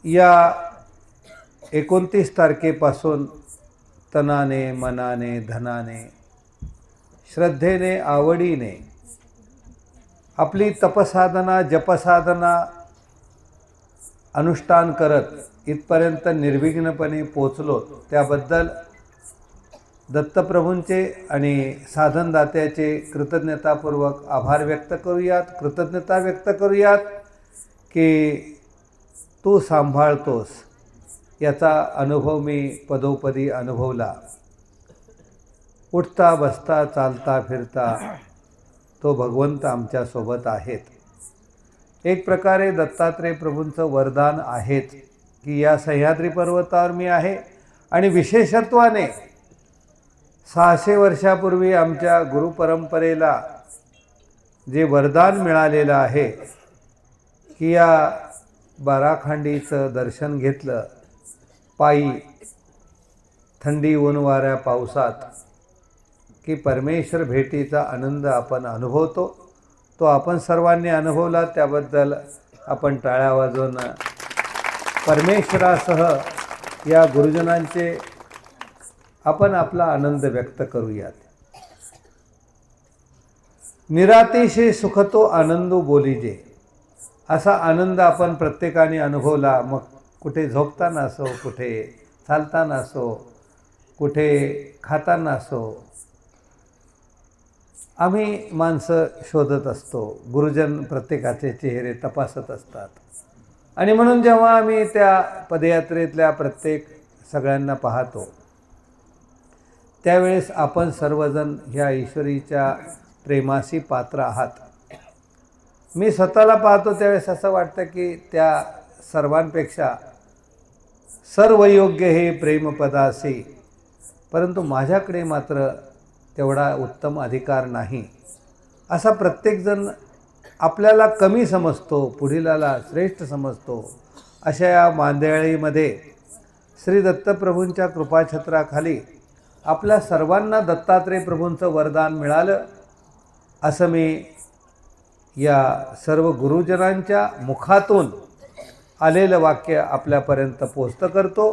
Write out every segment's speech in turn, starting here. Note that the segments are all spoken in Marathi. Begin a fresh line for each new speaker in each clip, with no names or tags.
या 29 तारखेपासून तनाने, मनाने, धनाने, श्रद्धेने, आवडीने आपली तपसाधना, जपसाधना अनुष्ठान करत इथपर्यंत निर्विघ्नपणे पोचलो, त्याबद्दल दत्तप्रभूंचे आणि साधनदात्याचे कृतज्ञतापूर्वक आभार व्यक्त करूयात, कृतज्ञता व्यक्त करूयात की तू सांभाळतोस, याचा अनुभव मी पदोपदी अनुभवला. उठता बसता चालता फिरता तो भगवंत आमच्यासोबत आहेत. एक प्रकारे दत्तात्रेय प्रभूंचं वरदान आहेच की या सह्याद्री पर्वतावर मी आहे. आणि विशेषत्वाने 600 वर्षापूर्वी आमच्या गुरुपरंपरेला जे वरदान मिळालेलं आहे की या बाराखंडीचं दर्शन घेतलं पायी थंडी ऊन वाऱ्या पावसात की परमेश्वर भेटीचा आनंद आपण अनुभवतो. तो आपण सर्वांनी अनुभवला, त्याबद्दल आपण टाळ्या वाजवून परमेश्वरासह या गुरुजनांचे आपण आपला आनंद व्यक्त करूयात. निरातिशय सुख तो आनंदो बोलीजे, असा आनंद आपण प्रत्येकाने अनुभवला. मग कुठे झोपताना असो, कुठे चालताना असो, कुठे खाताना असो, आम्ही माणसं शोधत असतो. गुरुजन प्रत्येकाचे चेहरे तपासत असतात. आणि म्हणून जेव्हा आम्ही त्या पदयात्रेतल्या प्रत्येक सगळ्यांना पाहतो, त्यावेळेस आपण सर्वजण ह्या ईश्वरीच्या प्रेमासी पात्र आहात. मी स्वतःला पाहतो त्यावेळेस असं वाटतं की त्या सर्वांपेक्षा सर्व योग्य हे प्रेमपदासी, परंतु माझ्याकडे मात्र तेवढा उत्तम अधिकार नाही. असा प्रत्येकजण आपल्याला कमी समजतो, पुढीलाला श्रेष्ठ समजतो. अशा या मांदेळीमध्ये श्री दत्तप्रभूंच्या कृपाछत्राखाली आपल्या सर्वांना दत्तात्रेय प्रभूंचं वरदान मिळालं, असं मी या सर्व गुरुजनांच्या मुखातून आलेलं वाक्य आपल्यापर्यंत पोचतं करतो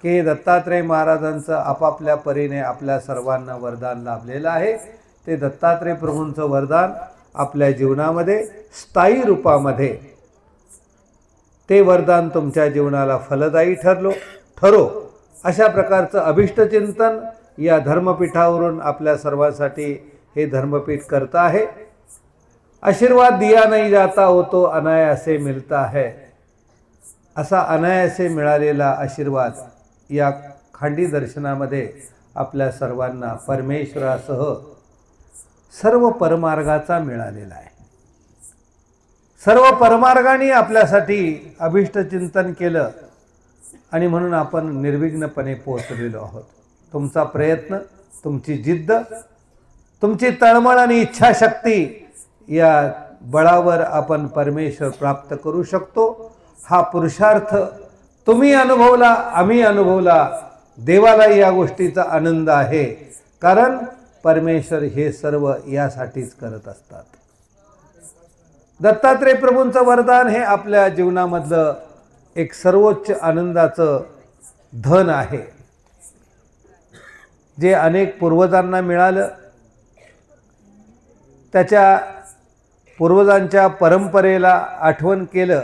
की दत्तात्रेय महाराजांचं आपापल्या परीने आपल्या सर्वांना वरदान लाभलेलं आहे. ते दत्तात्रेय प्रभूंचं वरदान आपल्या जीवनामध्ये स्थायी रूपामध्ये ते वरदान तुमच्या जीवनाला फलदायी ठरो अशा प्रकारचं अभिष्टचिंतन या धर्मपीठावरून आपल्या सर्वांसाठी हे धर्मपीठ करत आहे. आशीर्वाद दिया नहीं जाता हो तो अनायासे मिलता है, असा अनायासे मिळालेला आशीर्वाद या खांडी दर्शनामध्ये आपल्या सर्वांना परमेश्वरासह सर्व परमार्गाचा मिळालेला आहे. सर्व परमार्गाने आपल्यासाठी अभिष्टचिंतन केलं आणि म्हणून आपण निर्विघ्नपणे पोहोचलेलो आहोत. तुमचा प्रयत्न, तुमची जिद्द, तुमची तळमळ आणि इच्छाशक्ती या बळावर आपण परमेश्वर प्राप्त करू शकतो. हा पुरुषार्थ तुम्ही अनुभवला, आम्ही अनुभवला. देवालाही या गोष्टीचा आनंद आहे, कारण परमेश्वर हे सर्व यासाठीच करत असतात. दत्तात्रेय प्रभूंचं वरदान हे आपल्या जीवनामधलं एक सर्वोच्च आनंदाचं धन आहे, जे अनेक पूर्वजांना मिळालं. त्याच्या पूर्वजांच्या परंपरेला आठवण केलं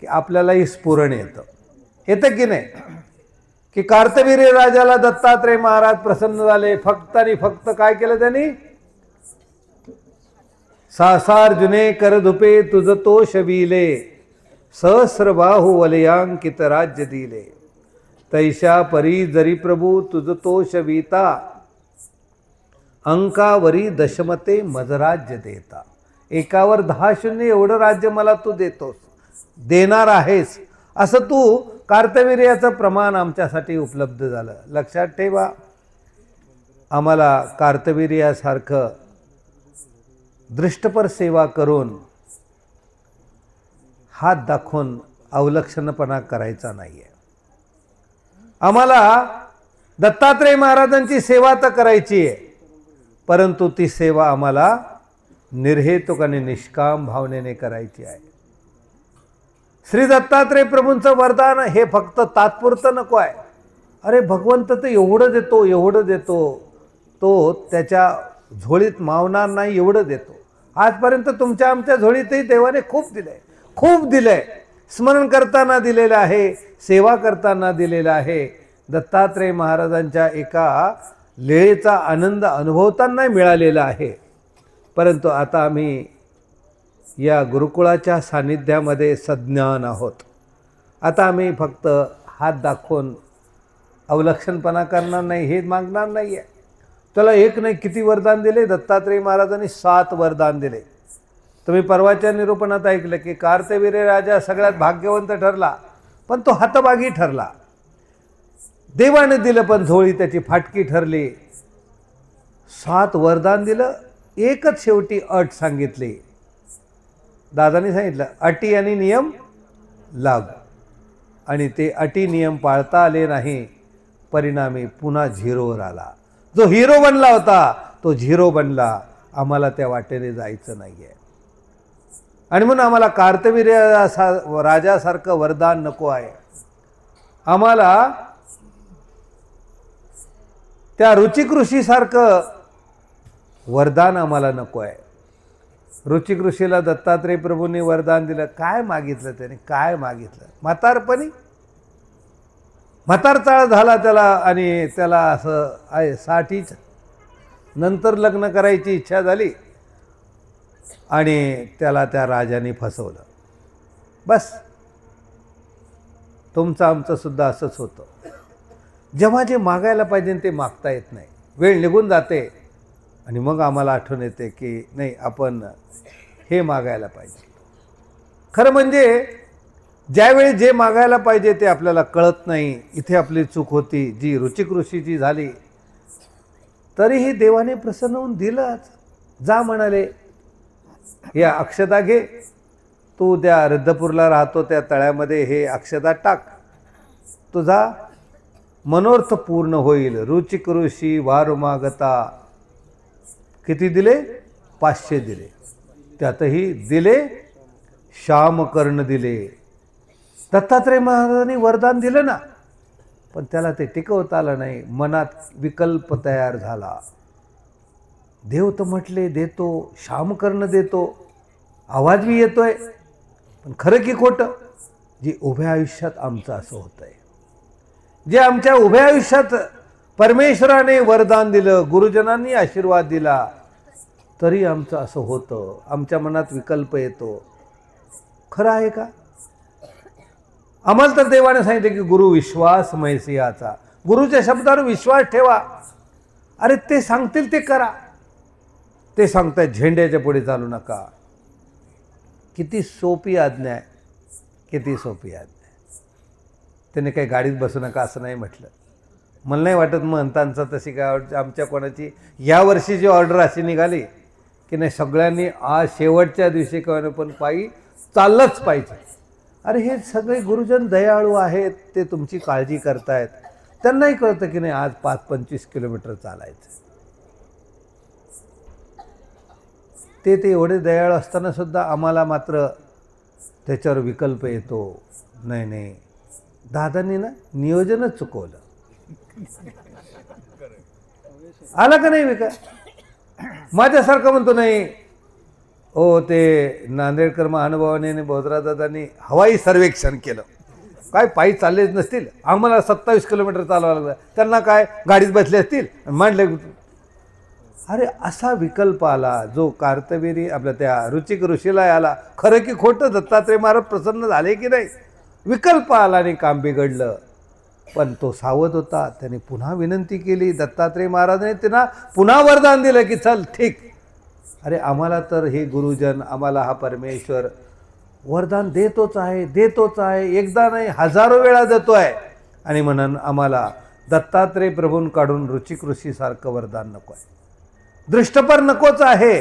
की आपल्यालाही स्फुरण येतं की नाही, की कार्तवीर्य राजाला दत्तात्रेय महाराज प्रसन्न झाले. फक्त आणि फक्त काय केलं त्यांनी? सासार जुने कर धुपे तुझ तो शबिले, सहस्र बाहु वलयांकित राज्य दिले. तैशा परी जरी प्रभू तुझ तो शविता, अंकावरी दशमते मजराज्य देता. एकावर 10 शून्य एवढं राज्य मला तू देतोस, देणार आहेस, असं तू कार्तवीर्याचं प्रमाण आमच्यासाठी उपलब्ध झालं. लक्षात ठेवा, आम्हाला कार्तवीर्यासारखं दृष्टपर सेवा करून हात दाखवून अवलक्षणपणा करायचा नाही आहे. आम्हाला दत्तात्रेय महाराजांची सेवा तर करायची आहे, परंतु ती सेवा आम्हाला निर्हेतुक आणि निष्काम भावनेने करायची आहे. श्री दत्तात्रय प्रभूंचं वरदान हे फक्त तात्पुरतं नको आहे. अरे भगवंत तर एवढं देतो, एवढं देतो, तो त्याच्या झोळीत मावणार नाही एवढं देतो. आजपर्यंत तुमच्या आमच्या झोळीतही देवाने खूप दिलंय, खूप दिलंय. स्मरण करताना दिलेलं आहे, सेवा करताना दिलेलं आहे. दत्तात्रय महाराजांच्या एका लीळेचा आनंद अनुभवताना मिळालेला आहे. परंतु आता आम्ही या गुरुकुळाच्या सान्निध्यामध्ये सज्ञान आहोत. आता आम्ही फक्त हात दाखवून अवलक्षणपणा करणार नाही, हे मागणार नाही आहे. त्याला एक नाही किती वरदान दिले दत्तात्रय महाराजांनी? 7 वरदान दिले. तुम्ही परवाच्या निरूपणात ऐकलं की कार्तवीर्य राजा सगळ्यात भाग्यवंत ठरला, पण तो हतभागी ठरला. देवाने दिलं पण झोळी त्याची फाटकी ठरली. 7 वरदान दिलं, एकच शेवटी अट सांगितली. दादानी सांगितलं अटी आणि नियम लागू, आणि ते अटी नियम पाळता आले नाही. परिणामी पुन्हा झिरोवर आला. जो हिरो बनला होता तो झिरो बनला. आम्हाला त्या वाटेने जायचं नाही आहे. आणि म्हणून आम्हाला कार्तवीर्य राजासारखं वरदान नको आहे. आम्हाला त्या रुचिक ऋषीसारखं वरदान आम्हाला नको आहे. रुचिक ऋषीला दत्तात्रय प्रभूंनी वरदान दिलं. काय मागितलं त्याने? काय मागितलं? म्हातारपणी म्हातारचाळ झाला त्याला, आणि त्याला असं आहे 60च नंतर लग्न करायची इच्छा झाली, आणि त्याला त्या राजाने फसवलं. बस तुमचं आमचं सुद्धा असंच होतं. जेव्हा जे मागायला पाहिजे ते मागता येत नाही. वेळ निघून जाते आणि मग आम्हाला आठवण येते की नाही, आपण हे मागायला पाहिजे. खरं म्हणजे ज्यावेळी जे मागायला पाहिजे ते आपल्याला कळत नाही. इथे आपली चूक होती, जी रुचिक ऋषीची झाली. तरीही देवाने प्रसन्न होऊन दिलंच. जा म्हणाले, या अक्षता घे, तू त्या रद्दपूरला राहतो त्या तळ्यामध्ये हे अक्षता टाक, तुझा मनोर्थ पूर्ण होईल. रुचिक ऋषी वार मागता. किती दिले? 500 दिले. त्यातही दिले श्यामकर्ण दिले. दत्तात्रय महाराजांनी वरदान दिलं ना, पण त्याला ते टिकवता आलं नाही. मनात विकल्प तयार झाला. देव तर म्हटले देतो, श्यामकर्ण देतो, आवाज बी येतोय, पण खरं की खोटं? जे उभ्या आयुष्यात आमचं असं होतंय, जे आमच्या उभ्या आयुष्यात परमेश्वराने वरदान दिलं, गुरुजनांनी आशीर्वाद दिला, तरी आमचं असं होतं. आमच्या मनात विकल्प येतो. खरं आहे का? आम्हाला तर देवाने सांगितलं की गुरु विश्वास मैसियाचा. गुरुच्या शब्दावर विश्वास ठेवा. अरे ते सांगतील ते करा. ते सांगतायत झेंड्याच्या पुढे चालू नका. किती सोपी आज्ञा आहे, किती सोपी आज्ञा आहे. त्याने काही गाडीत बसू नका असं नाही म्हटलं. मला नाही वाटत महंतांचं तशी काय आमच्या कोणाची यावर्षी ऑर्डर अशी निघाली की नाही सगळ्यांनी आज शेवटच्या दिवशी कळणं पण पायी चाललंच पाहिजे. अरे हे सगळे गुरुजन दयाळू आहेत, ते तुमची काळजी करतायत. त्यांनाही कळतं की नाही आज 5-25 किलोमीटर चालायचं. ते एवढे दयाळू असताना सुद्धा आम्हाला मात्र त्याच्यावर विकल्प येतो. नाही नाही, दादांनी ना नियोजनच चुकवलं. आला का नाही विकास? माझ्यासारखं म्हणतो नाही ओ, ते नांदेडकर महानुभावाने बोधरादादांनी हवाई सर्वेक्षण केलं. काय पायी चाललेच नसतील, आम्हाला 27 किलोमीटर चालवावं लागलं, त्यांना काय गाडीत बसले असतील मांडले. अरे असा विकल्प आला जो कार्तवीर्य आपल्या त्या रुचिक ऋषीला आला. खरं की खोटं? दत्तात्रय महाराज प्रसन्न झाले की नाही? विकल्प आला आणि काम बिघडलं. पण तो सावध होता. त्याने पुन्हा विनंती केली. दत्तात्रय महाराजांनी त्यांना पुन्हा वरदान दिलं की चल ठीक. अरे आम्हाला तर हे गुरुजन, आम्हाला हा परमेश्वर वरदान देतोच आहे, देतोच आहे. एकदा नाही, हजारो वेळा देतो आहे. आणि म्हणून आम्हाला दत्तात्रय प्रभूंकडून रुचिक ऋषीसारखं वरदान नको आहे. दृष्टपर नकोच आहे.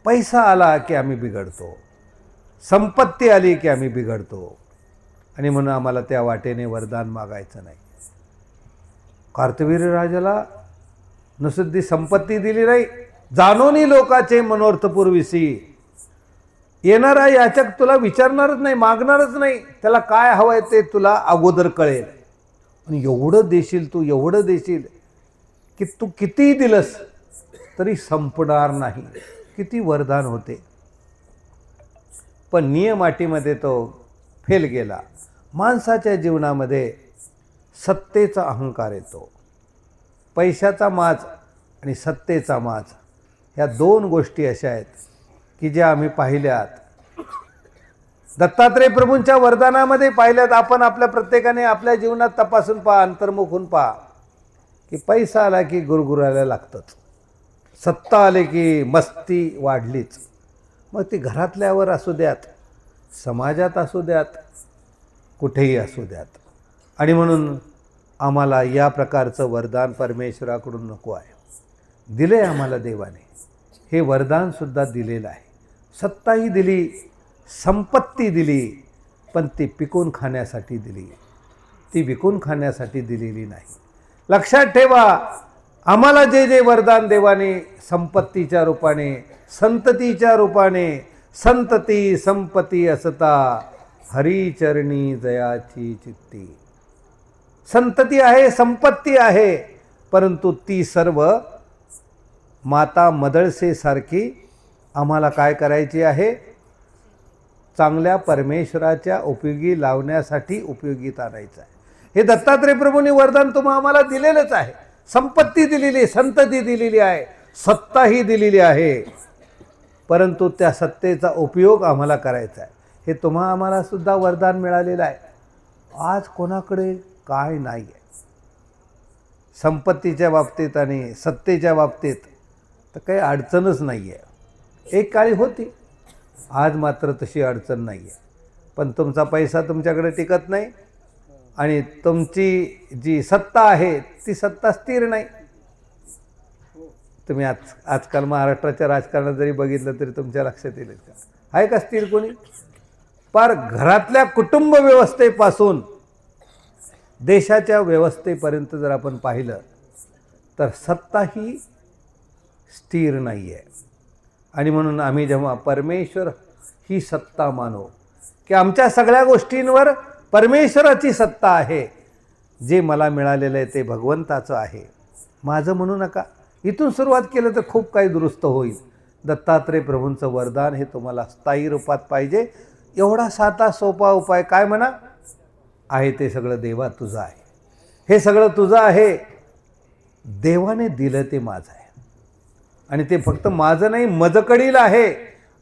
पैसा आला की आम्ही बिघडतो, संपत्ती आली की आम्ही बिघडतो. आणि म्हणून आम्हाला त्या वाटेने वरदान मागायचं नाही. कार्तवीर्य राजाला नुसती संपत्ती दिली नाही, जानोनी लोकाचे मनोर्थ पुरविसी. येणारा याचक तुला विचारणारच नाही, मागणारच नाही, त्याला काय हवंय ते तुला अगोदर कळेल. आणि एवढं देशील तू, एवढं देशील की तू कितीही दिलंस तरी संपणार नाही. किती वरदान होते. पण नियमाटीमध्ये तो फेल गेला. माणसाच्या जीवनामध्ये सत्तेचा अहंकार येतो. पैशाचा माज आणि सत्तेचा माज ह्या दोन गोष्टी अशा आहेत की ज्या आम्ही पाहिल्यात. दत्तात्रय प्रभूंच्या वरदानामध्ये पाहिल्यात. आपण आपल्या प्रत्येकाने आपल्या जीवनात तपासून पहा, अंतर्मुख होऊन पहा की पैसा आला की गुरगुरायला लागतंच, सत्ता आले की मस्ती वाढलीच. मग ती घरातल्यावर असू द्यात, समाजात असू द्यात, कुठेही असू द्यात. आणि म्हणून आम्हाला या प्रकारचं वरदान परमेश्वराकडून नको आहे. दिले आम्हाला देवाने, हे वरदानसुद्धा दिलेलं आहे. सत्ताही दिली, संपत्ती दिली, पण ती पिकून खाण्यासाठी दिली, ती विकून खाण्यासाठी दिलेली नाही. लक्षात ठेवा, आम्हाला जे जे वरदान देवाने संपत्तीच्या रूपाने, संततीच्या रूपाने, संतती संपत्ती असता हरिचरणी जयाची चित्ती. संतती आहे, संपत्ती आहे, परंतु ती सर्व माता मदळसेसारखी आम्हाला काय करायची आहे? चांगल्या परमेश्वराच्या उपयोगी लावण्यासाठी उपयोगीत आणायचं आहे. हे दत्तात्रय प्रभूंनी वरदान तुम्हा आम्हाला दिलेलंच आहे. संपत्ती दिलेली, संतती दिलेली आहे, सत्ताही दिलेली आहे, परंतु त्या सत्तेचा उपयोग आम्हाला करायचा आहे. हे तुम्हा आम्हाला सुद्धा वरदान मिळालेलं आहे. आज कोणाकडे काय नाही आहे संपत्तीच्या बाबतीत आणि सत्तेच्या बाबतीत, तर काही अडचणच नाही आहे. एक काळी होती, आज मात्र तशी अडचण नाही आहे. पण तुमचा पैसा तुमच्याकडे टिकत नाही आणि तुमची जी सत्ता आहे ती सत्ता स्थिर नाही. तुम्ही आजकाल महाराष्ट्राच्या राजकारणात जरी बघितलं तरी तुमच्या लक्षात येईल का आहे का स्थिर कोणी? पार घरातल्या कुटुंब व्यवस्थेपासून देशाच्या व्यवस्थेपर्यंत जर आपण पाहिलं तर सत्ता ही स्थिर नाही आहे. आणि म्हणून आम्ही जेव्हा परमेश्वर ही सत्ता मानू की आमच्या सगळ्या गोष्टींवर परमेश्वराची सत्ता आहे, जे मला मिळालेलं आहे ते भगवंताचं आहे, माझं म्हणू नका. इथून सुरुवात केलं तर खूप काही दुरुस्त होईल. दत्तात्रय प्रभूंचं वरदान हे तुम्हाला स्थायी रूपात पाहिजे. एवढा साधा सोपा उपाय काय म्हणा आहे, ते सगळं देवा तुझं आहे, हे सगळं तुझं आहे. देवाने दिलं ते माझं आहे आणि ते फक्त माझं नाही, मजकडील आहे.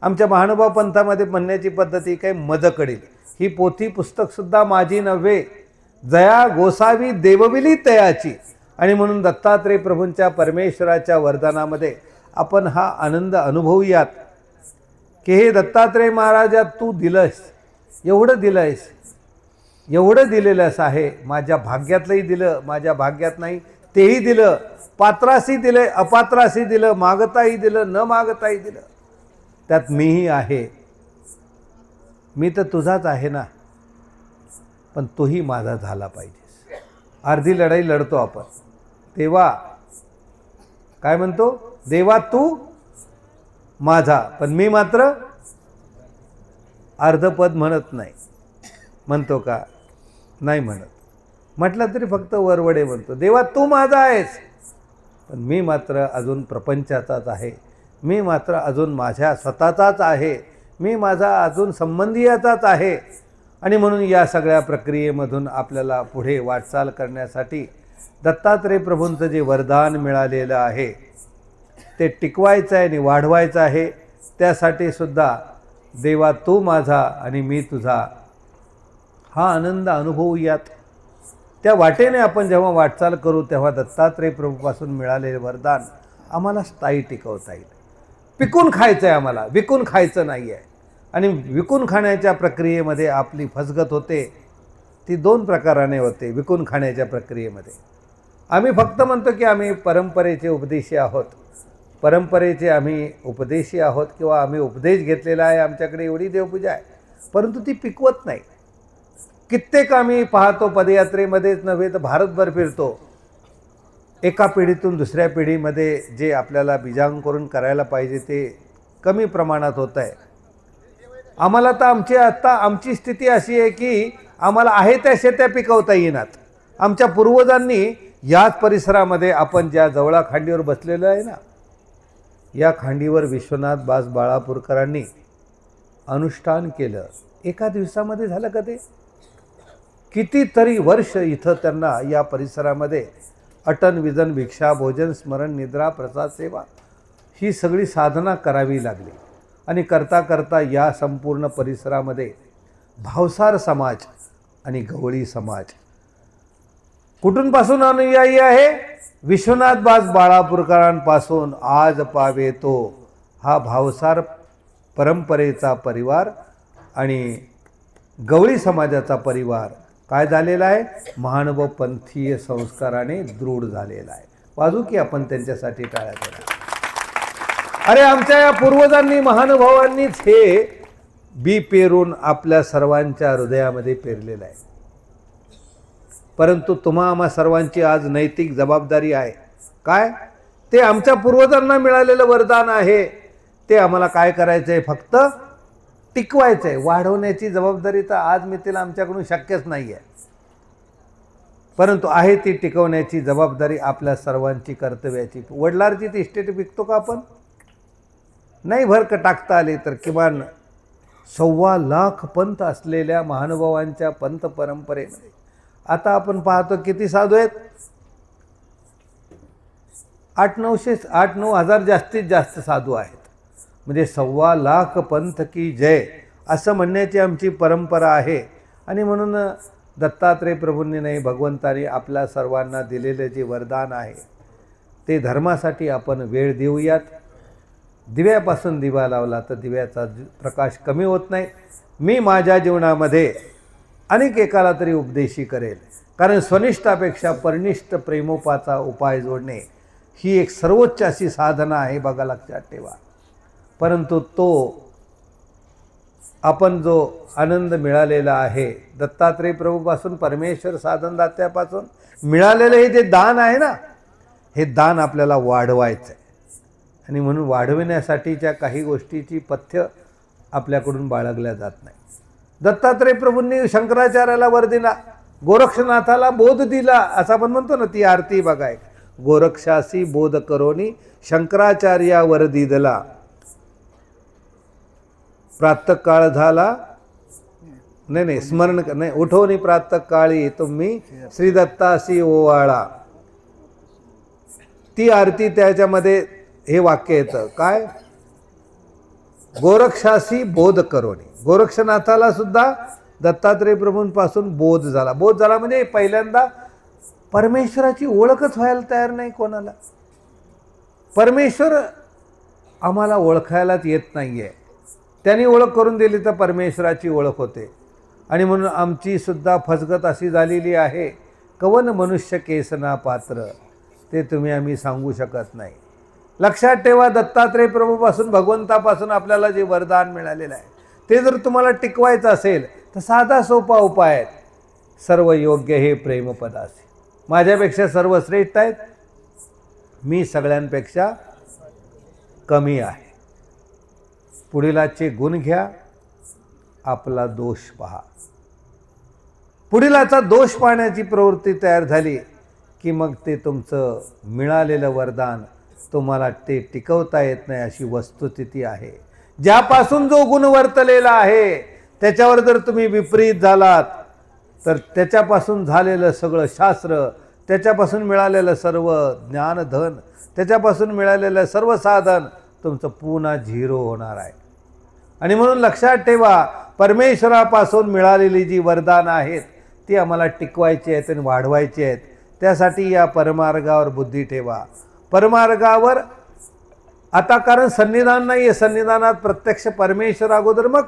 आमच्या महानुभाव पंथामध्ये म्हणण्याची पद्धती काय, मजकडील. ही पोथी पुस्तकसुद्धा माझी नव्हे, जया गोसावी देवविली तयाची. आणि म्हणून दत्तात्रय प्रभूंच्या परमेश्वराच्या वरदानामध्ये आपण हा आनंद अनुभवूयात की हे दत्तात्रय महाराजा, तू दिलंस, एवढं दिलंस, एवढं दिलेलंच आहे. माझ्या भाग्यातलंही दिलं, माझ्या भाग्यात नाही तेही दिलं, पात्रासी दिले, अपात्रासी दिलं, मागताही दिलं, न मागताही दिलं. त्यात मीही आहे. मी तर तुझाच आहे ना, पण तोही माझा झाला पाहिजे. अर्धी लढाई लढतो आपण. देवा काय म्हणतो? देवा तू माझा, पण मी मात्र अर्धपद म्हणत नाही. म्हणतो का? नाही म्हणत. म्हटलं तरी फक्त वरवडे म्हणतो. देवा तू माझा आहेस, पण मी मात्र अजून प्रपंचाचाच आहे, मी मात्र अजून माझ्या स्वतःचाच आहे, मी माझा अजून संबंधीयाचाच आहे. आणि म्हणून या सगळ्या प्रक्रियेमधून आपल्याला पुढे वाटचाल करण्यासाठी दत्तात्रय प्रभूंचं जे वरदान मिळालेलं आहे ते टिकवायचं आहे आणि वाढवायचं आहे. त्यासाठी सुद्धा देवा तू माझा आणि मी तुझा हा आनंद अनुभवूयात. त्या वाटेने आपण जेव्हा वाटचाल करू तेव्हा दत्तात्रय प्रभूपासून मिळालेले वरदान आम्हाला स्थायी टिकवता येईल. पिकून खायचं आहे आम्हाला, विकून खायचं नाही आहे. आणि विकून खाण्याच्या प्रक्रियेमध्ये आपली फसगत होते, ती दोन प्रकाराने होते. विकून खाण्याच्या प्रक्रियेमध्ये आम्ही फक्त म्हणतो की आम्ही परंपरेचे उपदेशी आहोत, परंपरेचे आम्ही उपदेशी आहोत, किंवा आम्ही उपदेश घेतलेला आहे, आमच्याकडे एवढी देवपूजा आहे, परंतु ती पिकवत नाही. कित्येक आम्ही पाहतो पदयात्रेमध्येच नव्हे तर भारतभर फिरतो, एका पिढीतून दुसऱ्या पिढीमध्ये जे आपल्याला बीजांकुरण करायला पाहिजे ते कमी प्रमाणात होत आहे. आम्हाला तर आमची स्थिती अशी आहे की आम्हाला आहे त्या शेत्या पिकवता येईनात. आमच्या पूर्वजांनी याच परिसरामध्ये आपण ज्या जवळा खांडीवर बसलेलो आहे ना, या खांडीवर विश्वनाथ बास बाळापूरकरांनी अनुष्ठान केलं. एका दिवसामध्ये झालं का ते? कितीतरी वर्ष इथं त्यांना या परिसरामध्ये अटन विजन भिक्षा भोजन स्मरण निद्रा प्रसाद सेवा ही सगळी साधना करावी लागली. आणि करता करता या संपूर्ण परिसरामध्ये भावसार समाज आणि गवळी समाज कुठून पासून अनुयायी आहे? विश्वनाथ बास बाळापूरकरांपासून आज पावे तो हा भावसार परंपरेचा परिवार आणि गवळी समाजाचा परिवार काय झालेला आहे? महानुभाव पंथीय संस्काराने दृढ झालेला आहे. वाजू की आपण त्यांच्यासाठी टाळ्या करा. अरे आमच्या या पूर्वजांनी महानुभावांनीच हे बी पेरून आपल्या सर्वांच्या हृदयामध्ये पेरलेलं आहे. परंतु तुम्हा आम्हा सर्वांची आज नैतिक जबाबदारी आहे. काय? ते आमच्या पूर्वजांना मिळालेलं वरदान आहे, ते आम्हाला काय करायचं आहे? फक्त टिकवायचं आहे. वाढवण्याची जबाबदारी तर आज मितीला आमच्याकडून शक्यच नाही आहे. परंतु आहे ती टिकवण्याची जबाबदारी आपल्या सर्वांची कर्तव्याची. वडलारची ती इस्टेट विकतो का आपण? नाही. भर का टाकता आले तर किमान 1.25 लाख पंथ असलेल्या महानुभावांच्या पंथ परंपरेमध्ये आता आपण पाहतो किती साधू आहेत? 8-9 हजार जास्तीत जास्त साधू आहेत. म्हणजे 1.25 लाख पंथ की जय असं म्हणण्याची आमची परंपरा आहे. आणि म्हणून दत्तात्रय प्रभूंनी नाही, भगवंताने आपल्या सर्वांना दिलेले जे वरदान आहे ते धर्मासाठी आपण वेळ देऊयात. दिव्यापासून दिवा लावला तर दिव्याचा प्रकाश कमी होत नाही. मी माझ्या जीवनामध्ये अनेक एकाला तरी उपदेशी करेल, कारण स्वनिष्ठापेक्षा परनिष्ठ प्रेमोपाचा उपाय जोडणे ही एक सर्वोच्च अशी साधना आहे. बघा, लक्षात ठेवा. परंतु तो आपण जो आनंद मिळालेला आहे दत्तात्रय प्रभूपासून, परमेश्वर साधनदात्यापासून मिळालेलं हे जे दान आहे ना, हे दान आपल्याला वाढवायचं आहे. आणि म्हणून वाढविण्यासाठीच्या काही गोष्टीची पथ्य आपल्याकडून बाळगल्या जात नाही. दत्तात्रय प्रभूंनी शंकराचार्याला वर दिला, गोरक्षनाथाला बोध दिला, असं आपण म्हणतो ना. ती आरती बघा, एक गोरक्षासी बोध करोनी शंकराचार्या वर दिदला. प्रातःकाळ झाला, नाही स्मरण नाही, उठवणी प्रातःकाळी तुम्ही श्री दत्तासी ओवाळा. ती आरती त्याच्यामध्ये हे वाक्य येतं काय? गोरक्षासी बोध करोनी. गोरक्षनाथाला सुद्धा दत्तात्रय प्रभूंपासून बोध झाला. बोध झाला म्हणजे पहिल्यांदा परमेश्वराची ओळखच व्हायला तयार नाही कोणाला. परमेश्वर आम्हाला ओळखायलाच येत नाही आहे. त्यांनी ओळख करून दिली तर परमेश्वराची ओळख होते. आणि म्हणून आमची सुद्धा फसगत अशी झालेली आहे, कवन मनुष्य केसना पात्र, ते तुम्ही आम्ही सांगू शकत नाही. लक्षात ठेवा, दत्तात्रय प्रभूपासून भगवंतापासून आपल्याला जे वरदान मिळालेलं आहे ते जर तुम्हाला टिकवायचं असेल तर साधा सोपा उपाय आहे. सर्व योग्य हे प्रेमपदासी. माझ्यापेक्षा सर्व श्रेष्ठ आहेत, मी सगळ्यांपेक्षा कमी आहे. पुढीलाचे गुण घ्या, आपला दोष पहा. पुढीलाचा दोष पाहण्याची प्रवृत्ती तयार झाली की मग ते तुमचं मिळालेलं वरदान तुम्हाला ते टिकवता येत नाही अशी वस्तुस्थिती आहे. ज्यापासून जो गुण वर्तलेला आहे त्याच्यावर जर तुम्ही विपरीत झालात तर त्याच्यापासून झालेलं सगळं शास्त्र, त्याच्यापासून मिळालेलं सर्व ज्ञानधन, त्याच्यापासून मिळालेलं सर्व साधन तुमचं पुन्हा झिरो होणार आहे. आणि म्हणून लक्षात ठेवा, परमेश्वरापासून मिळालेली जी वरदान आहेत ती आम्हाला टिकवायची आहेत आणि वाढवायची आहेत. त्यासाठी या परमार्गावर बुद्धी ठेवा. परमार्गावर आता कारण सन्निधान नाही आहे, सन्निधानात प्रत्यक्ष परमेश्वर अगोदर मग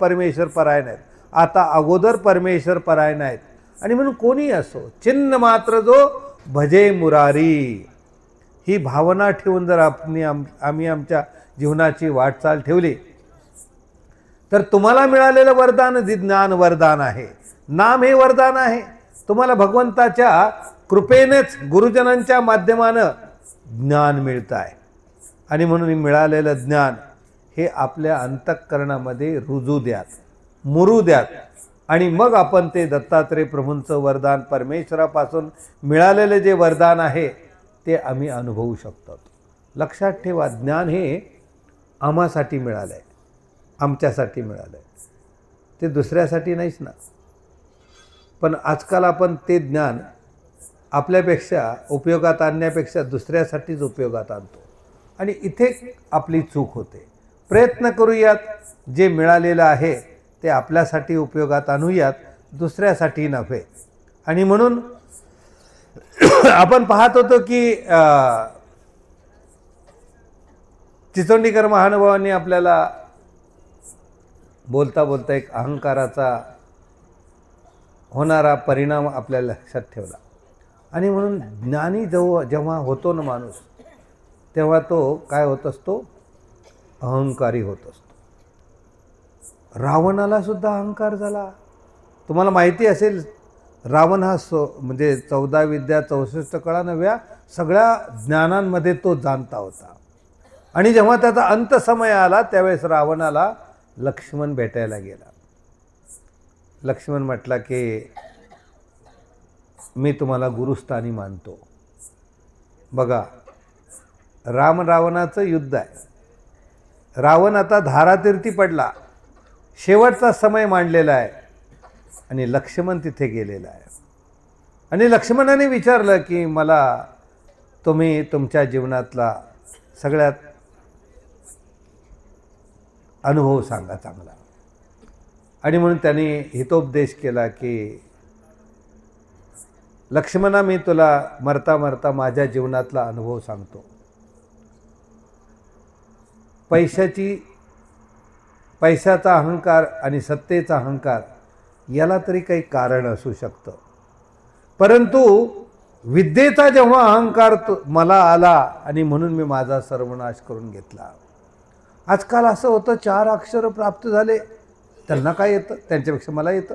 परमेश्वर परायण आहेत. आता अगोदर परमेश्वर परायण आहेत. आणि म्हणून कोणी असो, चिन्ह मात्र जो भजे मुरारी, ही भावना ठेवून जर आम्ही आमच्या जीवनाची वाटचाल ठेवली तर तुम्हाला मिळालेलं वरदान ज्ञान वरदान आहे. नाम हे वरदान आहे. तुम्हाला भगवंताच्या कृपेनेच गुरुजनांच्या माध्यमानं ज्ञान मिळतं आहे. आणि म्हणून मिळालेलं ज्ञान हे आपल्या अंतःकरणामध्ये रुजू द्यात, मुरू द्यात, आणि मग आपण ते दत्तात्रेय प्रभूंचं वरदान, परमेश्वरापासून मिळालेले जे वरदान आहे ते आम्ही अनुभवू शकतो. लक्षात ठेवा, ज्ञान हे आम्हासाठी मिळालं आहे, आमच्यासाठी मिळालं आहे, ते दुसऱ्यासाठी नाहीच ना. पण आजकाल आपण ते ज्ञान आपल्यापेक्षा उपयोगात आणण्यापेक्षा दुसऱ्यासाठीच उपयोगात आणतो, आणि इथे आपली चूक होते. प्रयत्न करूयात, जे मिळालेलं आहे ते आपल्यासाठी उपयोगात आणूयात, दुसऱ्यासाठी नव्हे. आणि म्हणून आपण पाहत होतो की चिचोंडीकर महानुभावांनी आपल्याला बोलता बोलता एक अहंकाराचा होणारा परिणाम आपल्या लक्षात ठेवला. आणि म्हणून ज्ञानी जेव्हा होतो ना माणूस, तेव्हा तो काय होत असतो? अहंकारी होत असतो. रावणाला सुद्धा अहंकार झाला. तुम्हाला माहिती असेल, रावण हा म्हणजे 14 विद्या 64 कळा नव्या सगळ्या ज्ञानांमध्ये तो जाणता होता. आणि जेव्हा त्याचा अंत समय आला त्यावेळेस रावणाला लक्ष्मण भेटायला गेला. लक्ष्मण म्हटला की मी तुम्हाला गुरुस्थानी मानतो. बघा, रावणाचं युद्ध आहे. रावण आता धारातीर्थी पडला, शेवटचा समय मांडलेला आहे, आणि लक्ष्मण तिथे गेलेला आहे. आणि लक्ष्मणाने विचारलं की मला तुम्ही तुमच्या जीवनातला सगळ्यात अनुभव सांगा चांगला. आणि म्हणून त्यांनी हितोपदेश केला की लक्ष्मणा, मी तुला मरता मरता माझ्या जीवनातला अनुभव सांगतो. पैशाचा अहंकार आणि सत्तेचा अहंकार याला तरी काही कारण असू शकतं, परंतु विद्येचा जेव्हा अहंकार मला आला आणि म्हणून मी माझा सर्वनाश करून घेतला. आजकाल असं होतं, 4 अक्षर प्राप्त झाले, त्यांना काय येतं, त्यांच्यापेक्षा मला येतं,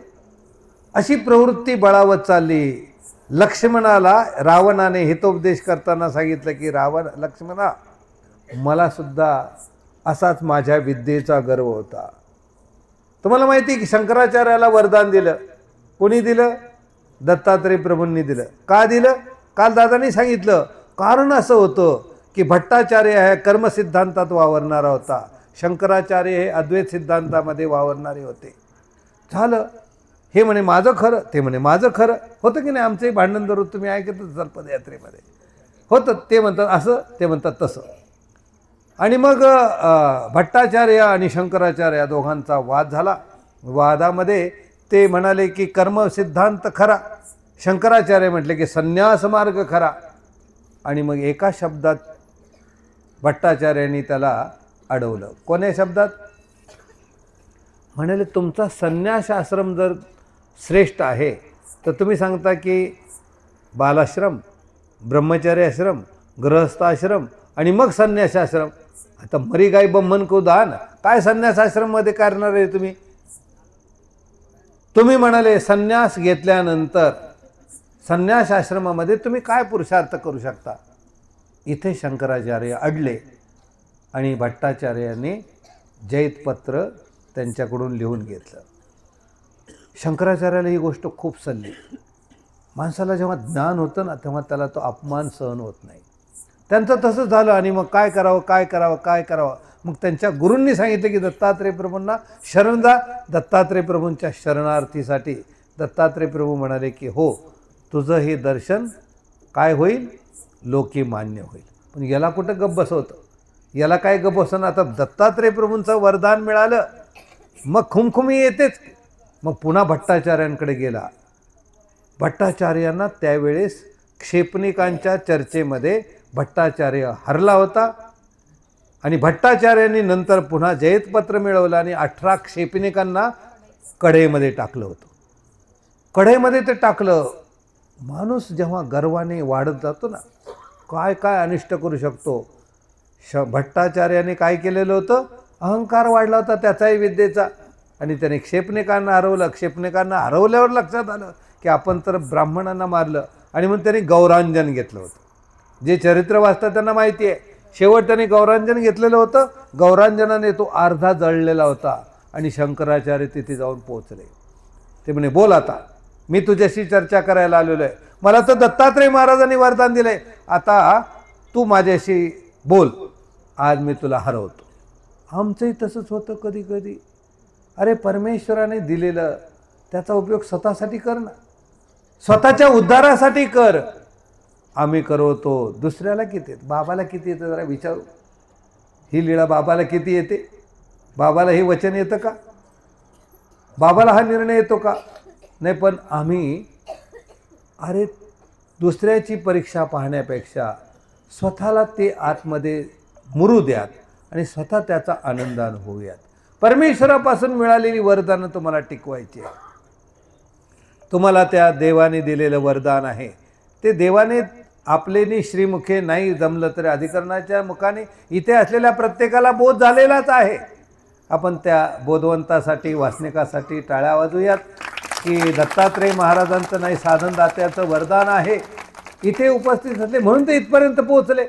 अशी प्रवृत्ती बळावत चालली. लक्ष्मणाला रावणाने हितोपदेश करताना सांगितलं की लक्ष्मणा, मला सुद्धा असाच माझ्या विद्येचा गर्व होता. तुम्हाला माहिती की शंकराचार्याला वरदान दिलं, कोणी दिलं? दत्तात्रेय प्रभूंनी दिलं. का दिलं? काल दादांनी सांगितलं. कारण असं होतं की भट्टाचार्य हे कर्मसिद्धांतात वावरणारा होता, शंकराचार्य हे अद्वैत सिद्धांतामध्ये वावरणारे होते. झालं, हे म्हणे माझं खरं, ते म्हणे माझं खरं. होतं की नाही? आमचंही भांडण दररोज तुम्ही ऐकतच असाल पदयात्रेमध्ये होतं. ते म्हणतात असं, ते म्हणतात तसं. आणि मग भट्टाचार्य आणि शंकराचार्य या दोघांचा वाद झाला. वादामध्ये ते म्हणाले की कर्मसिद्धांत खरा, शंकराचार्य म्हटले की संन्यास मार्ग खरा. आणि मग एका शब्दात भट्टाचार्यांनी त्याला अडवलं. कोण्या शब्दात? म्हणाले तुमचा संन्यास आश्रम जर श्रेष्ठ आहे तर तुम्ही सांगता की बालाश्रम, ब्रह्मचर्य आश्रम, गृहस्थाश्रम आणि मग संन्यास आश्रम. आता मरी गाय बम्मन को दान, काय संन्यास आश्रममध्ये करणार आहे तुम्ही? तुम्ही म्हणाले संन्यास घेतल्यानंतर संन्यास आश्रमामध्ये तुम्ही काय पुरुषार्थ करू शकता? इथे शंकराचार्य अडले आणि भट्टाचार्यांनी जयतपत्र त्यांच्याकडून लिहून घेतलं. शंकराचार्याला ही गोष्ट खूप सल्ली. माणसाला जेव्हा ज्ञान होतं ना तेव्हा त्याला तो अपमान सहन होत नाही. त्यांचं तसं झालं. आणि मग काय करावं, काय करावं, काय करावं? मग त्यांच्या गुरूंनी सांगितलं की दत्तात्रेय प्रभूंना शरण जा. दत्तात्रेय प्रभूंच्या शरणार्थीसाठी दत्तात्रेय प्रभू म्हणाले की हो, तुझं हे दर्शन काय होईल? लोकी मान्य होईल. पण याला कुठं गप्प बसवतं? याला काय गप्प बसवणं? आता दत्तात्रेय प्रभूंचं वरदान मिळालं, मग खुमखुमी येतेच. मग पुन्हा भट्टाचार्यांकडे गेला. भट्टाचार्यांना त्यावेळेस क्षेपणिकांच्या चर्चेमध्ये भट्टाचार्य हरला होता. आणि भट्टाचार्यांनी नंतर पुन्हा जयतपत्र मिळवलं आणि 18 क्षेपणिकांना कढईमध्ये टाकलं होतं. कढईमध्ये ते टाकलं. माणूस जेव्हा गर्वाने वाढत जातो ना, काय काय अनिष्ट करू शकतो. भट्टाचार्याने काय केलेलं होतं? अहंकार वाढला होता त्याचाही विद्येचा, आणि त्याने क्षेपणिकांना हरवलं. क्षेपणिकांना हरवल्यावर लक्षात आलं की आपण तर ब्राह्मणांना मारलं. आणि मग त्याने गौरांजन घेतलं होतं. जे चरित्र वाचतात त्यांना माहिती आहे शेवट त्याने गौरांजन घेतलेलं होतं, गौरांजनाने तो अर्धा जळलेला होता आणि शंकराचार्य तिथे जाऊन पोहोचले. ते म्हणे बोल आता, मी तुझ्याशी चर्चा करायला आलेलो आहे. मला तर दत्तात्रेय महाराजांनी वरदान दिलंय, आता तू माझ्याशी बोल, आज मी तुला हरवतो. आमचंही तसंच होतं कधी कधी. अरे परमेश्वराने दिलेलं त्याचा उपयोग स्वतःसाठी कर ना, स्वतःच्या उद्धारासाठी कर. आम्ही करवतो, दुसऱ्याला किती येतं, बाबाला किती येतं जरा विचारू. ही लीळा बाबाला किती येते? बाबाला हे वचन येतं का? बाबाला हा निर्णय येतो का? नाही. पण आम्ही अरे दुसऱ्याची परीक्षा पाहण्यापेक्षा स्वतःला ते आतमध्ये मुरू द्यात आणि स्वतः त्याचा आनंद अनुभवूयात. परमेश्वरापासून मिळालेली वरदानं तुम्हाला टिकवायची आहे. तुम्हाला त्या देवाने दिलेलं वरदान आहे, ते देवाने आपलेनी श्रीमुखे नाही जमलं तरी अधिकरणाच्या मुखाने इथे असलेल्या प्रत्येकाला बोध झालेलाच आहे. आपण त्या बोधवंतासाठी, वासनिकासाठी टाळ्या वाजूयात की दत्तात्रेय महाराजांचं नाही साधनदात्याचं वरदान आहे. इथे उपस्थित असले म्हणून ते इथपर्यंत पोहोचले.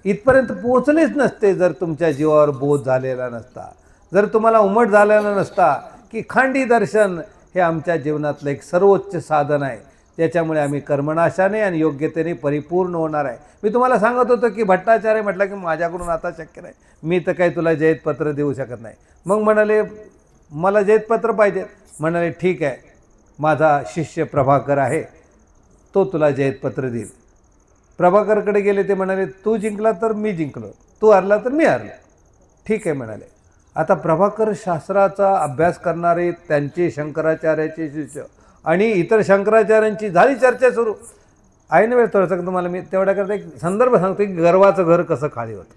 इथपर्यंत पोहोचलेच नसते जर तुमच्या जीवावर बोध झालेला नसता, जर तुम्हाला उमट झालेला नसता की खांडी दर्शन हे आमच्या जीवनातलं एक सर्वोच्च साधन आहे, त्याच्यामुळे आम्ही कर्मनाशाने आणि योग्यतेने परिपूर्ण होणार आहे. मी तुम्हाला सांगत होतो की भट्टाचार्य म्हटलं की माझ्याकडून आता शक्य नाही, मी तर काही तुला जयतपत्र देऊ शकत नाही. मग म्हणाले मला जयतपत्र पाहिजे. म्हणाले ठीक आहे, माझा शिष्य प्रभाकर आहे, तो तुला जयतपत्र देईल. प्रभाकरकडे गेले. ते म्हणाले तू जिंकला तर मी जिंकलो, तू हरला तर मी हरलो. ठीक आहे म्हणाले. आता प्रभाकर शास्त्राचा अभ्यास करणारे त्यांचे शंकराचार्याचे शिष्य आणि इतर शंकराचार्यांची झाली चर्चा सुरू. ऐन वेळ थोडंसं तुम्हाला मी तेवढ्याकरता एक संदर्भ सांगतो की गर्वाचं घर कसं खाली होतं.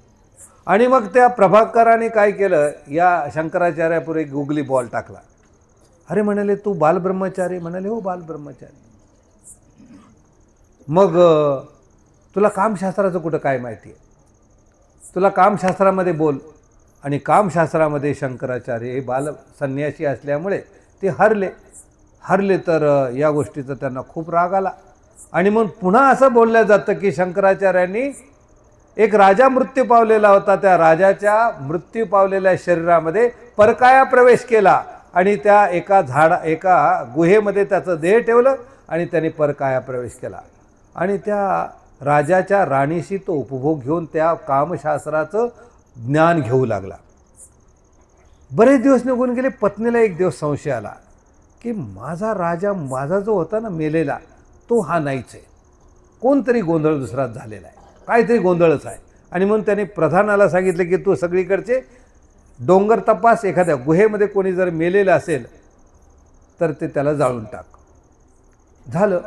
आणि मग त्या प्रभाकराने काय केलं, या शंकराचार्यापुढे गुगली बॉल टाकला. अरे म्हणाले तू बालब्रह्मचारी? म्हणाले हो बालब्रह्मचारी. मग तुला कामशास्त्राचं कुठं काय माहिती आहे? तुला कामशास्त्रामध्ये बोल. आणि कामशास्त्रामध्ये शंकराचार्य हे बाल संन्यासी असल्यामुळे ते हरले तर या गोष्टीचा त्यांना खूप राग आला. आणि मग पुन्हा असं बोललं जातं की शंकराचार्यांनी एक राजा मृत्यू पावलेला होता, त्या राजाच्या मृत्यू पावलेल्या शरीरामध्ये परकाया प्रवेश केला आणि त्या एका गुहेमध्ये त्याचं देह ठेवलं आणि त्याने परकाया प्रवेश केला. आणि त्या राजाच्या राणीशी तो उपभोग घेऊन त्या कामशास्त्राचं ज्ञान घेऊ लागला. बरेच दिवस निघून गेले. पत्नीला एक दिवस संशय आला की माझा जो होता ना मेलेला, तो हा नाहीच आहे, कोणतरी गोंधळ दुसराच झालेला आहे, काहीतरी गोंधळच आहे. आणि म्हणून त्याने प्रधानाला सांगितलं की तू सगळीकडचे डोंगर तपास, एखाद्या गुहेमध्ये कोणी जर मेलेलं असेल तर ते त्याला जाळून टाक. झालं.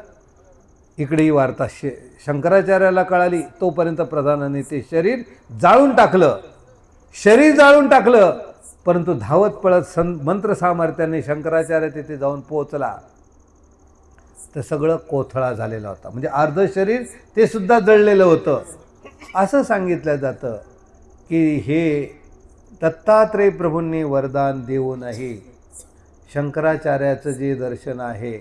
इकडे ही वार्ता शंकराचार्याला कळाली. तोपर्यंत प्रधानाने ते शरीर जाळून टाकलं. परंतु धावत पळत मंत्र सामर्थ्याने शंकराचार्य तिथे जाऊन पोहोचला तर सगळं कोथळा झालेला होता. म्हणजे अर्ध शरीर ते सुद्धा जळलेलं होतं. असं सांगितलं जातं की हे दत्तात्रेय प्रभूंनी वरदान देऊनही शंकराचार्याचं जे दर्शन आहे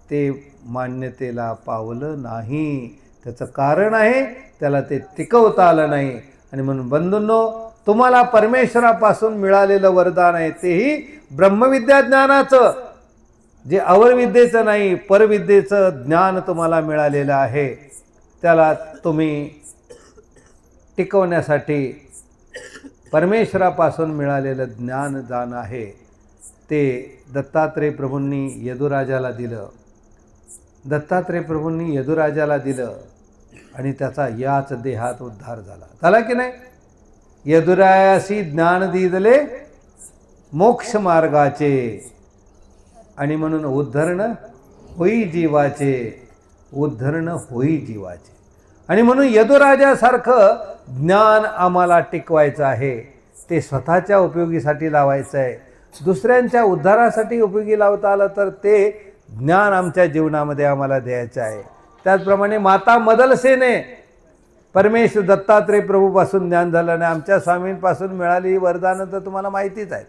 ते मान्यतेला पावलं नाही. त्याचं कारण आहे त्याला ते टिकवता आलं नाही. आणि म्हणून बंधूंनो, तुम्हाला परमेश्वरापासून मिळालेलं वरदान आहे तेही ब्रह्मविद्या ज्ञानाचं, जे अवरविद्येचं नाही परविद्येचं ज्ञान तुम्हाला मिळालेलं आहे. त्याला तुम्ही टिकवण्यासाठी परमेश्वरापासून मिळालेलं ज्ञान आहे ते दत्तात्रेय प्रभूंनी यदुराजाला दिलं आणि त्याचा याच देहात उद्धार झाला की नाही. यदुरायासी ज्ञान दिदले मोक्ष मार्गाचे आणि म्हणून उद्धरण होई जीवाचे. आणि म्हणून यदुराजासारखं ज्ञान आम्हाला टिकवायचं आहे. ते स्वतःच्या उपयोगीसाठी लावायचं आहे. दुसऱ्यांच्या उद्धारासाठी उपयोगी लावता आलं तर ते ज्ञान आमच्या जीवनामध्ये आम्हाला द्यायचं आहे. त्याचप्रमाणे माता मदलसेने परमेश्वर दत्तात्रेय प्रभूपासून ज्ञान झालं आणि आमच्या स्वामींपासून मिळालेली वरदानं तर तुम्हाला माहितीच आहेत.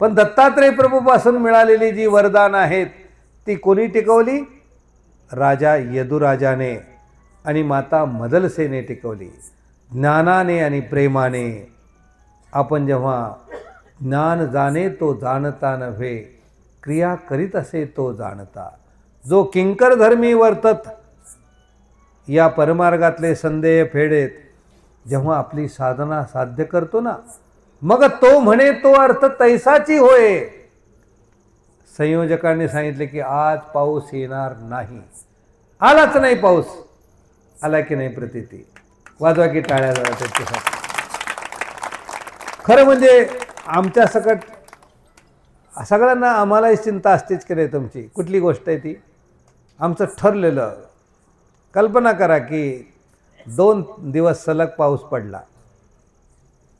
पण दत्तात्रेय प्रभूपासून मिळालेली जी वरदानं आहेत ती कोणी टिकवली? राजा यदुराजाने आणि माता मदलसेने टिकवली. ज्ञानाने आणि प्रेमाने आपण जेव्हा ज्ञान जाणे तो जाणता नव्हे, क्रिया करीत असे तो जाणता, जो किंकर धर्मी वर्तत या परमार्गातले संदेह फेडेत जेव्हा आपली साधना साध्य करतो ना, मग तो म्हणे तो अर्थ तैसाची होय. संयोजकांनी सांगितले की आज पाऊस येणार नाही, आलाच नाही पाऊस. आला की नाही प्रतीती? वाजवा की टाळ्या जरा त्याच्यासाठी. खरं म्हणजे आमच्या सकट सगळ्यांना आम्हालाही चिंता असतेच की नाही तुमची. कुठली गोष्ट आहे ती? आमचं ठरलेलं. कल्पना करा की 2 दिवस सलग पाऊस पडला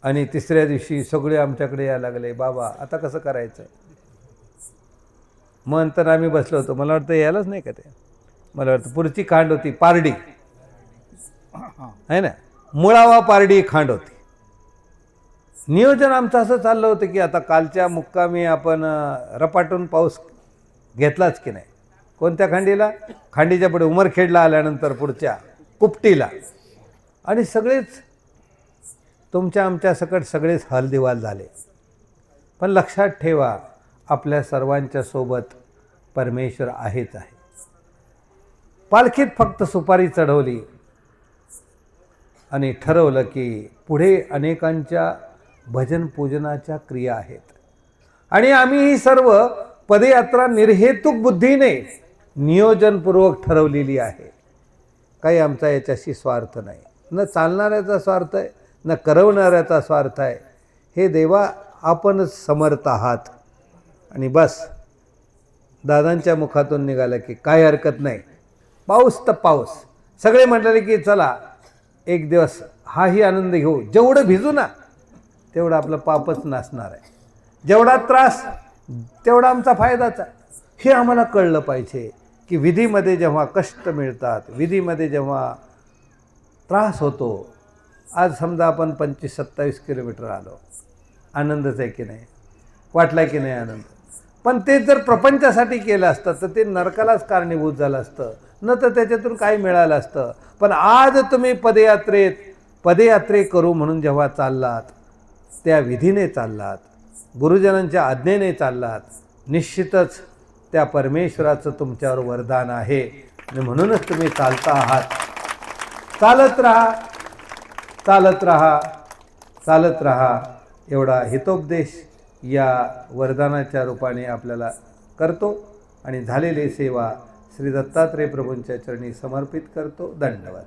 आणि तिसऱ्या दिवशी सगळे आमच्याकडे यायला लागले, बाबा आता कसं करायचं. मग नंतर आम्ही बसलो होतो. मला वाटतं यायलाच नाही का ते. मला वाटतं पुढची खांड होती पारडी, आहे ना, मुळावा पारडी खांड होती. नियोजन आमचं असं चाललं होतं की आता कालच्या मुक्कामी आपण रपाटून पाऊस घेतलाच की नाही. कोणत्या खांडीला? खांडीच्या पुढे उमरखेडला आल्यानंतर पुढच्या कुपटीला. आणि सगळेच तुमच्या आमच्या सकट सगळेच हलदिवाल झाले. पण लक्षात ठेवा, आपल्या सर्वांच्या सोबत परमेश्वर आहेच आहे. पालखीत फक्त सुपारी चढवली आणि ठरवलं की पुढे अनेकांच्या भजन पूजनाच्या क्रिया आहेत आणि आम्ही ही सर्व पदयात्रा निर्हेतुक बुद्धीने नियोजनपूर्वक ठरवलेली आहे. काही आमचा याच्याशी स्वार्थ नाही, न चालणाऱ्याचा स्वार्थ आहे, न करवणाऱ्याचा स्वार्थ आहे. हे देवा आपणच समर्थ आहात. आणि बस दादांच्या मुखातून निघालं की काय हरकत नाही, पाऊस तर पाऊस. सगळे म्हटले की चला एक दिवस हाही आनंद घेऊ, जेवढं भिजू ना तेवढं आपलं पापच नासणार आहे, जेवढा त्रास तेवढा आमचा फायदाच आहे. हे आम्हाला कळलं पाहिजे की विधीमध्ये जेव्हा कष्ट मिळतात, विधीमध्ये जेव्हा त्रास होतो. आज समजा आपण 25-27 किलोमीटर आलो, आनंदच आहे की नाही? वाटला की नाही आनंद? पण ते जर प्रपंचासाठी केलं असतं तर ते नरकालाच कारणीभूत झालं असतं, न तर त्याच्यातून काय मिळालं असतं. पण आज तुम्ही पदयात्रे करू म्हणून जेव्हा चाललात, त्या विधीने चाललात, गुरुजनांच्या आज्ञेने चाललात, निश्चितच त्या परमेश्वराचं तुमच्यावर वरदान आहे आणि म्हणूनच तुम्ही चालता आहात. चालत राहा, चालत राहा, चालत राहा, एवढा हितोपदेश या वरदानाच्या रूपाने आपल्याला करतो आणि झालेली सेवा श्री दत्तात्रेय प्रभूंच्या चरणी समर्पित करतो. धन्यवाद.